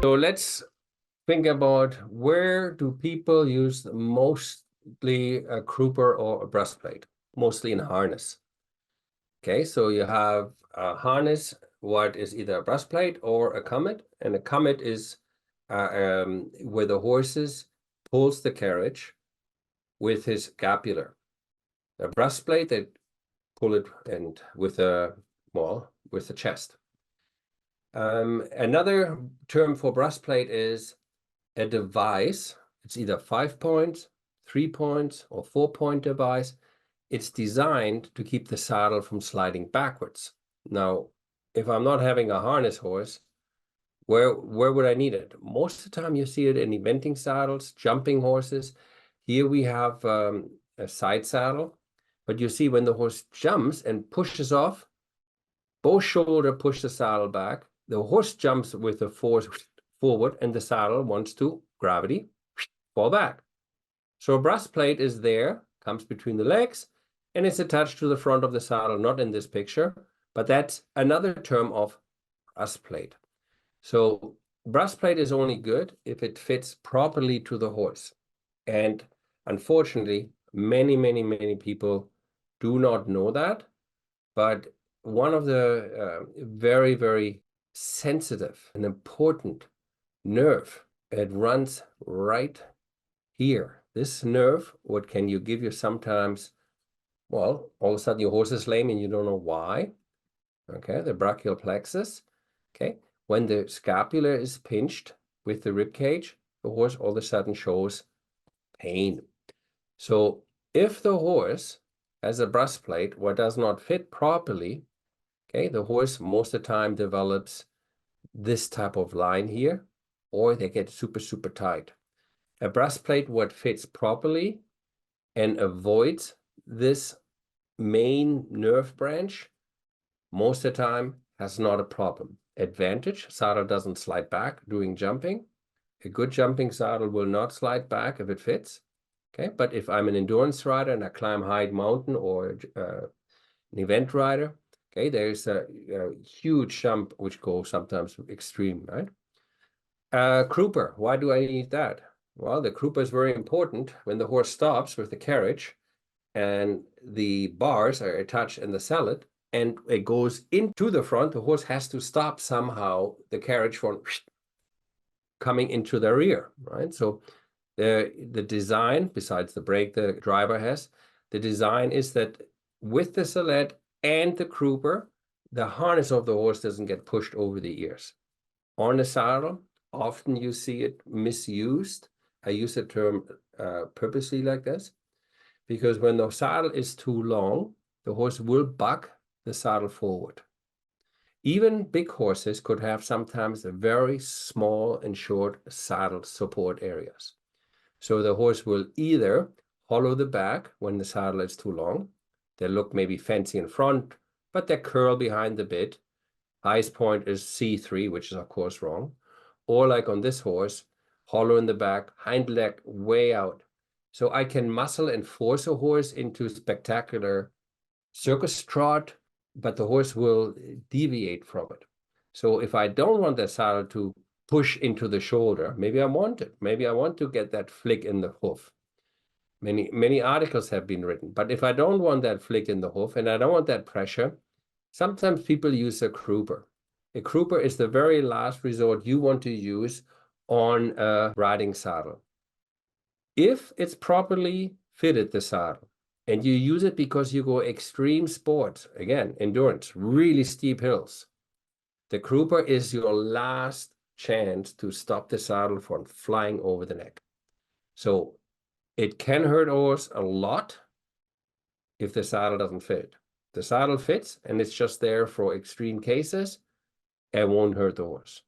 So let's think about, where do people use mostly a crouper or a breastplate? Mostly in harness. Okay, so you have a harness, what is either a breastplate or a comet, and a comet is where the horses pulls the carriage with his scapular. A breastplate, they pull it and with the chest. Another term for breastplate is a device. It's either 5 points, 3 points, or 4-point device. It's designed to keep the saddle from sliding backwards. Now, if I'm not having a harness horse, where would I need it? Most of the time you see it in eventing saddles, jumping horses. Here we have a side saddle, but you see when the horse jumps and pushes off, both shoulders push the saddle back. The horse jumps with the force forward, and the saddle wants to gravity fall back. So a breastplate is there, comes between the legs, and it's attached to the front of the saddle, not in this picture, but that's another term of breastplate. So breastplate is only good if it fits properly to the horse. And unfortunately, many people do not know that. But one of the very sensitive and important nerve, it runs right here. This nerve, what can you give you sometimes? Well, all of a sudden your horse is lame and you don't know why. Okay, the brachial plexus. Okay, when the scapula is pinched with the rib cage, the horse all of a sudden shows pain. So if the horse has a breastplate what does not fit properly, okay, the horse most of the time develops this type of line here, or they get super tight. A breastplate what fits properly and avoids this main nerve branch, most of the time has not a problem. Advantage, saddle doesn't slide back during jumping. A good jumping saddle will not slide back if it fits. Okay, but if I'm an endurance rider and I climb high mountain, or an event rider, okay, there's a huge jump which goes sometimes extreme, right? Crouper, why do I need that? Well, the crouper is very important when the horse stops with the carriage and the bars are attached in the sallet and it goes into the front. The horse has to stop somehow the carriage from coming into the rear, right? So the design, besides the brake the driver has, the design is that with the sallet and the crouper, the harness of the horse doesn't get pushed over the ears. On the saddle, often you see it misused. I use the term purposely like this, because when the saddle is too long, the horse will buck the saddle forward. Even big horses could have sometimes very small and short saddle support areas. So the horse will either hollow the back when the saddle is too long. They look maybe fancy in front, but they curl behind the bit. Highest point is C3, which is of course wrong. Or like on this horse, hollow in the back, hind leg way out. So I can muscle and force a horse into spectacular circus trot, but the horse will deviate from it. So if I don't want the saddle to push into the shoulder, maybe I want it. Maybe I want to get that flick in the hoof. Many articles have been written. But if I don't want that flick in the hoof and I don't want that pressure, sometimes people use a crouper. A crouper is the very last resort you want to use on a riding saddle. If it's properly fitted, the saddle, and you use it because you go extreme sports, again, endurance, really steep hills, the crouper is your last chance to stop the saddle from flying over the neck. So it can hurt a horse a lot if the saddle doesn't fit. The saddle fits and it's just there for extreme cases, it won't hurt the horse.